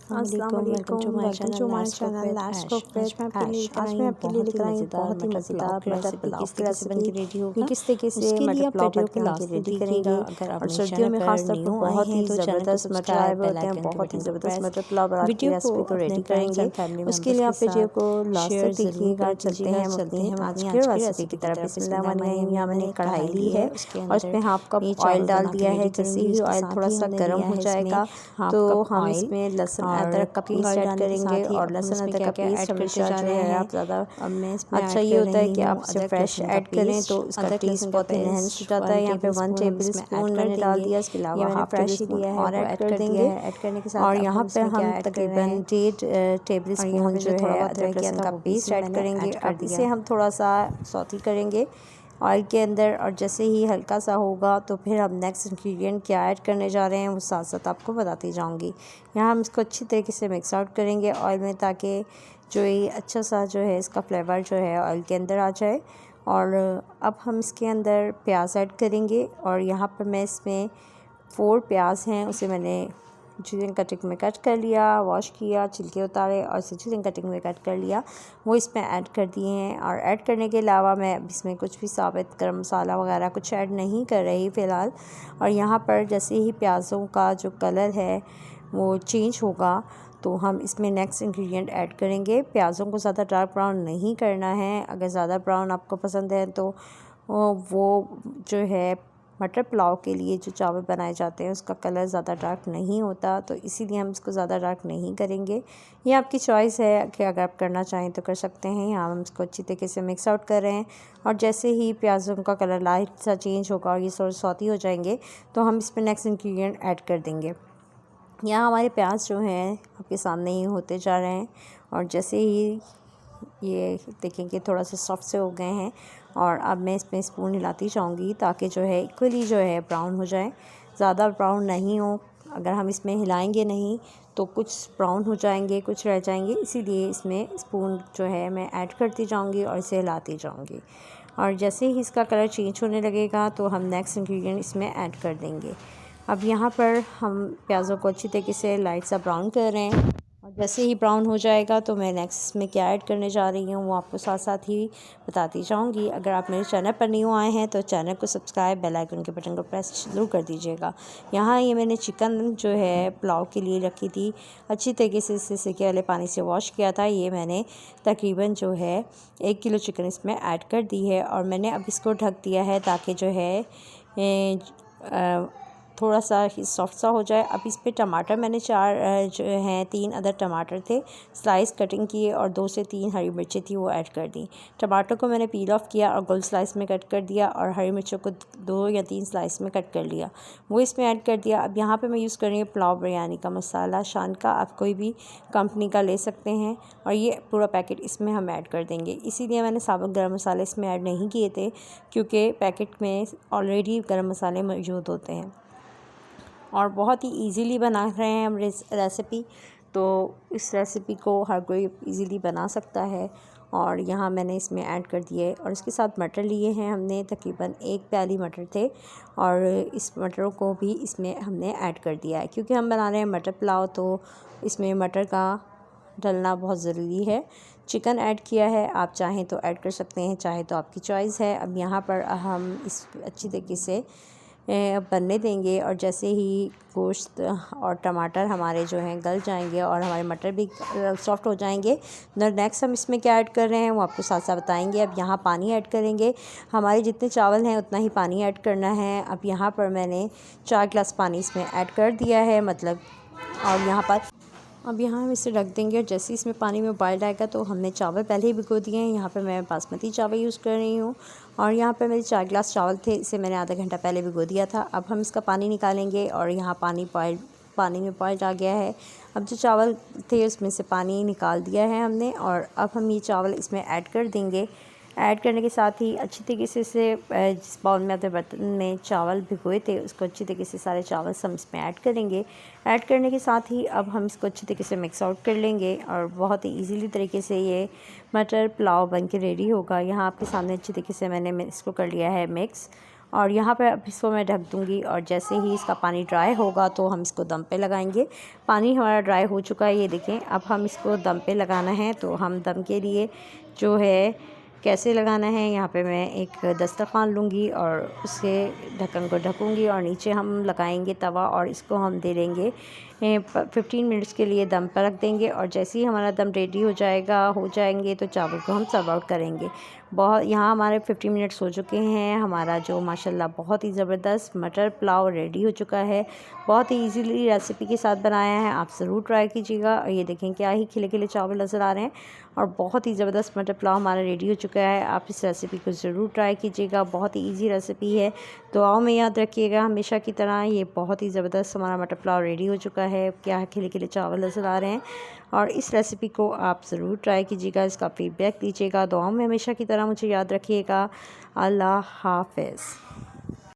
अस्सलाम वालेकुम, welcome to my channel let's cook with Aish. आज मैं आपके लिए लेकर आई हूँ बहुत ही मज़ेदार मटर पुलाव की रेसिपी। ये किस तरीके से मटर पुलाव बनके लास्ट रेडी करेंगे। और सर्दियों में खास तौर पर बहुत ही ज़बरदस्त मटर आए हुए होते हैं, बहुत ही ज़बरदस्त मटर पुलाव आज की रेसिपी को रेडी करेंगे। उसके लिए आप वीडियो को लास्ट तक देखिएगा। चलते हैं हम अपनी आज की रेसिपी की तरफ। बिस्मिल्लाहिर्रहमानिर्रहीम। यहाँ मैंने कढ़ाई ली है और इसमें हाफ कप ऑयल डाल दिया है। जैसे ही ऑयल थोड़ा सा गर्म हो जाएगा तो हम इसमें लहसुन अदरक का पेस्ट ऐड करेंगे। और लहसुन अदरक का पेस्ट हमेशा जो है आप ज़्यादा अच्छा ये होता है कि आप इसे फ्रेश ऐड करें तो उसका टेस्ट बहुत इनहेंस हो जाता है। यहाँ पे 1 टेबल स्पून मैंने डाल दिया। इसके अलावा हाफ टेबल स्पून और ऐड कर देंगे। ऐड करने के साथ और यहाँ पे हम तकरीबन 1.5 टेबल स्पून जो है अदरक लहसुन का पेस्ट ऐड करेंगे। अब इसे हम थोड़ा सा सौती करेंगे ऑयल के अंदर। और जैसे ही हल्का सा होगा तो फिर हम नेक्स्ट इंग्रेडिएंट क्या ऐड करने जा रहे हैं वो साथ साथ आपको बताती जाऊंगी। यहाँ हम इसको अच्छी तरीके से मिक्स आउट करेंगे ऑयल में, ताकि जो ये अच्छा सा जो है इसका फ्लेवर जो है ऑयल के अंदर आ जाए। और अब हम इसके अंदर प्याज ऐड करेंगे। और यहाँ पर मैं इसमें 4 प्याज हैं, उसे मैंने चिकन कटिंग में कट कर लिया, वॉश किया, छिलके उतारे और इसे चिकन कटिंग में कट कर लिया, वो इसमें ऐड कर दिए हैं। और ऐड करने के अलावा मैं अब इसमें कुछ भी साबित गरम मसाला वगैरह कुछ ऐड नहीं कर रही फ़िलहाल। और यहाँ पर जैसे ही प्याज़ों का जो कलर है वो चेंज होगा तो हम इसमें नेक्स्ट इंग्रेडिएंट ऐड करेंगे। प्याज़ों को ज़्यादा डार्क ब्राउन नहीं करना है। अगर ज़्यादा ब्राउन आपको पसंद है तो वो जो है मटर पुलाव के लिए जो चावल बनाए जाते हैं उसका कलर ज़्यादा डार्क नहीं होता, तो इसीलिए हम इसको ज़्यादा डार्क नहीं करेंगे। ये आपकी चॉइस है कि अगर आप करना चाहें तो कर सकते हैं। यहाँ हम इसको अच्छी तरीके से मिक्स आउट कर रहे हैं। और जैसे ही प्याज़ों का कलर लाइट सा चेंज होगा और ये सौती हो जाएंगे तो हम इसमें नेक्स्ट इंग्रेडिएंट ऐड कर देंगे। यहाँ हमारे प्याज जो हैं आपके सामने ही होते जा रहे हैं। और जैसे ही ये देखेंगे थोड़ा सा सॉफ्ट से हो गए हैं। और अब मैं इसमें स्पून हिलाती जाऊंगी ताकि जो है इक्वली जो है ब्राउन हो जाए, ज़्यादा ब्राउन नहीं हो। अगर हम इसमें हिलाएंगे नहीं तो कुछ ब्राउन हो जाएंगे, कुछ रह जाएंगे, इसीलिए इसमें स्पून जो है मैं ऐड करती जाऊंगी और इसे हिलाती जाऊंगी। और जैसे ही इसका कलर चेंज होने लगेगा तो हम नेक्स्ट इंग्रेडिएंट इसमें ऐड कर देंगे। अब यहाँ पर हम प्याज़ों को अच्छी तरीके से लाइट सा ब्राउन कर रहे हैं। और जैसे ही ब्राउन हो जाएगा तो मैं नेक्स्ट इसमें क्या ऐड करने जा रही हूँ वो आपको साथ साथ ही बताती जाऊँगी। अगर आप मेरे चैनल पर न्यू आए हैं तो चैनल को सब्सक्राइब, बेल आइकन के बटन को प्रेस ज़रूर कर दीजिएगा। यहाँ ये मैंने चिकन जो है पुलाव के लिए रखी थी, अच्छी तरीके से इसे सिरके वाले पानी से वॉश किया था। ये मैंने तकरीबन जो है 1 किलो चिकन इसमें ऐड कर दी है। और मैंने अब इसको ढक दिया है ताकि जो है थोड़ा सा सॉफ्ट सा हो जाए। अब इस पे टमाटर मैंने 4 जो हैं 3 अदर टमाटर थे स्लाइस कटिंग किए और 2 से 3 हरी मिर्चें थी वो ऐड कर दी। टमाटर को मैंने पील ऑफ किया और गोल स्लाइस में कट कर दिया। और हरी मिर्चों को 2 या 3 स्लाइस में कट कर लिया, वो इसमें ऐड कर दिया। अब यहाँ पे मैं यूज़ कर रही हूँ पुलाव बिरयानी का मसाला शान का, आप कोई भी कंपनी का ले सकते हैं। और ये पूरा पैकेट इसमें हम ऐड कर देंगे। इसीलिए मैंने साबुत गर्म मसाले इसमें ऐड नहीं किए थे, क्योंकि पैकेट में ऑलरेडी गर्म मसाले मौजूद होते हैं। और बहुत ही इजीली बना रहे हैं हम रेसिपी, तो इस रेसिपी को हर कोई इजीली बना सकता है। और यहाँ मैंने इसमें ऐड कर दिए। और इसके साथ मटर लिए हैं हमने, तकरीबन 1 प्याली मटर थे और इस मटरों को भी इसमें हमने ऐड कर दिया है। क्योंकि हम बना रहे हैं मटर पुलाव तो इसमें मटर का डलना बहुत ज़रूरी है। चिकन ऐड किया है, आप चाहें तो ऐड कर सकते हैं, चाहे तो आपकी चॉइस है। अब यहाँ पर हम इस अच्छी तरीके से बनने देंगे। और जैसे ही गोश्त और टमाटर हमारे जो हैं गल जाएंगे और हमारे मटर भी सॉफ्ट हो जाएंगे तो नेक्स्ट हम इसमें क्या ऐड कर रहे हैं वो आपको साथ साथ बताएंगे। अब यहाँ पानी ऐड करेंगे, हमारे जितने चावल हैं उतना ही पानी ऐड करना है। अब यहाँ पर मैंने 4 गिलास पानी इसमें ऐड कर दिया है मतलब। और यहाँ पर अब यहाँ हम इसे रख देंगे। और जैसे इसमें पानी में बॉयल आएगा तो हमने चावल पहले ही भिगो दिए हैं। यहाँ पे मैं बासमती चावल यूज़ कर रही हूँ। और यहाँ पे मेरे 4 गिलास चावल थे, इसे मैंने आधा घंटा पहले भिगो दिया था। अब हम इसका पानी निकालेंगे और यहाँ पानी में बॉयल आ गया है। अब जो चावल थे उसमें से पानी निकाल दिया है हमने। और अब हम ये चावल इसमें ऐड कर देंगे। ऐड करने के साथ ही अच्छी तरीके से इसे जिस बाउल में अपने बर्तन में चावल भिगोए थे उसको अच्छी तरीके से सारे चावल हम इसमें ऐड करेंगे। ऐड करने के साथ ही अब हम इसको अच्छी तरीके से मिक्स आउट कर लेंगे और बहुत ही इजीली तरीके से ये मटर पुलाव बन के रेडी होगा। यहाँ आपके सामने अच्छी तरीके से मैंने इसको कर लिया है मिक्स। और यहाँ पर अब इसको मैं ढक दूँगी और जैसे ही इसका पानी ड्राई होगा तो हम इसको दम पे लगाएंगे। पानी हमारा ड्राई हो चुका है, ये देखें। अब हम इसको दम पे लगाना है। तो हम दम के लिए जो है कैसे लगाना है, यहाँ पे मैं एक दस्तरखान लूँगी और उसके ढक्कन को ढकूँगी और नीचे हम लगाएंगे तवा और इसको हम दे देंगे 15 मिनट्स के लिए दम पर रख देंगे। और जैसे ही हमारा दम रेडी हो जाएंगे तो चावल को हम सर्व आउट करेंगे। यहाँ हमारे 15 मिनट्स हो चुके हैं। हमारा जो माशाल्लाह बहुत ही ज़बरदस्त मटर पुलाव रेडी हो चुका है। बहुत ही इजीली रेसिपी के साथ बनाया है, आप ज़रूर ट्राई कीजिएगा। और ये देखें क्या ही खिले खिले चावल नज़र आ रहे हैं और बहुत ही ज़बरदस्त मटर पुलाव हमारा रेडी हो चुका है। आप इस रेसिपी को ज़रूर ट्राई कीजिएगा, बहुत ही ईजी रेसिपी है। दुआओं में याद रखिएगा हमेशा की तरह। ये बहुत ही ज़बरदस्त हमारा मटर पुलाव रेडी हो चुका है। क्या खिले खिले चावल नज़र आ रहे हैं और इस रेसिपी को आप ज़रूर ट्राई कीजिएगा, इसका फीडबैक दीजिएगा। दुआओं में हमेशा की तरह मुझे याद रखिएगा। अल्लाह हाफ़िज़।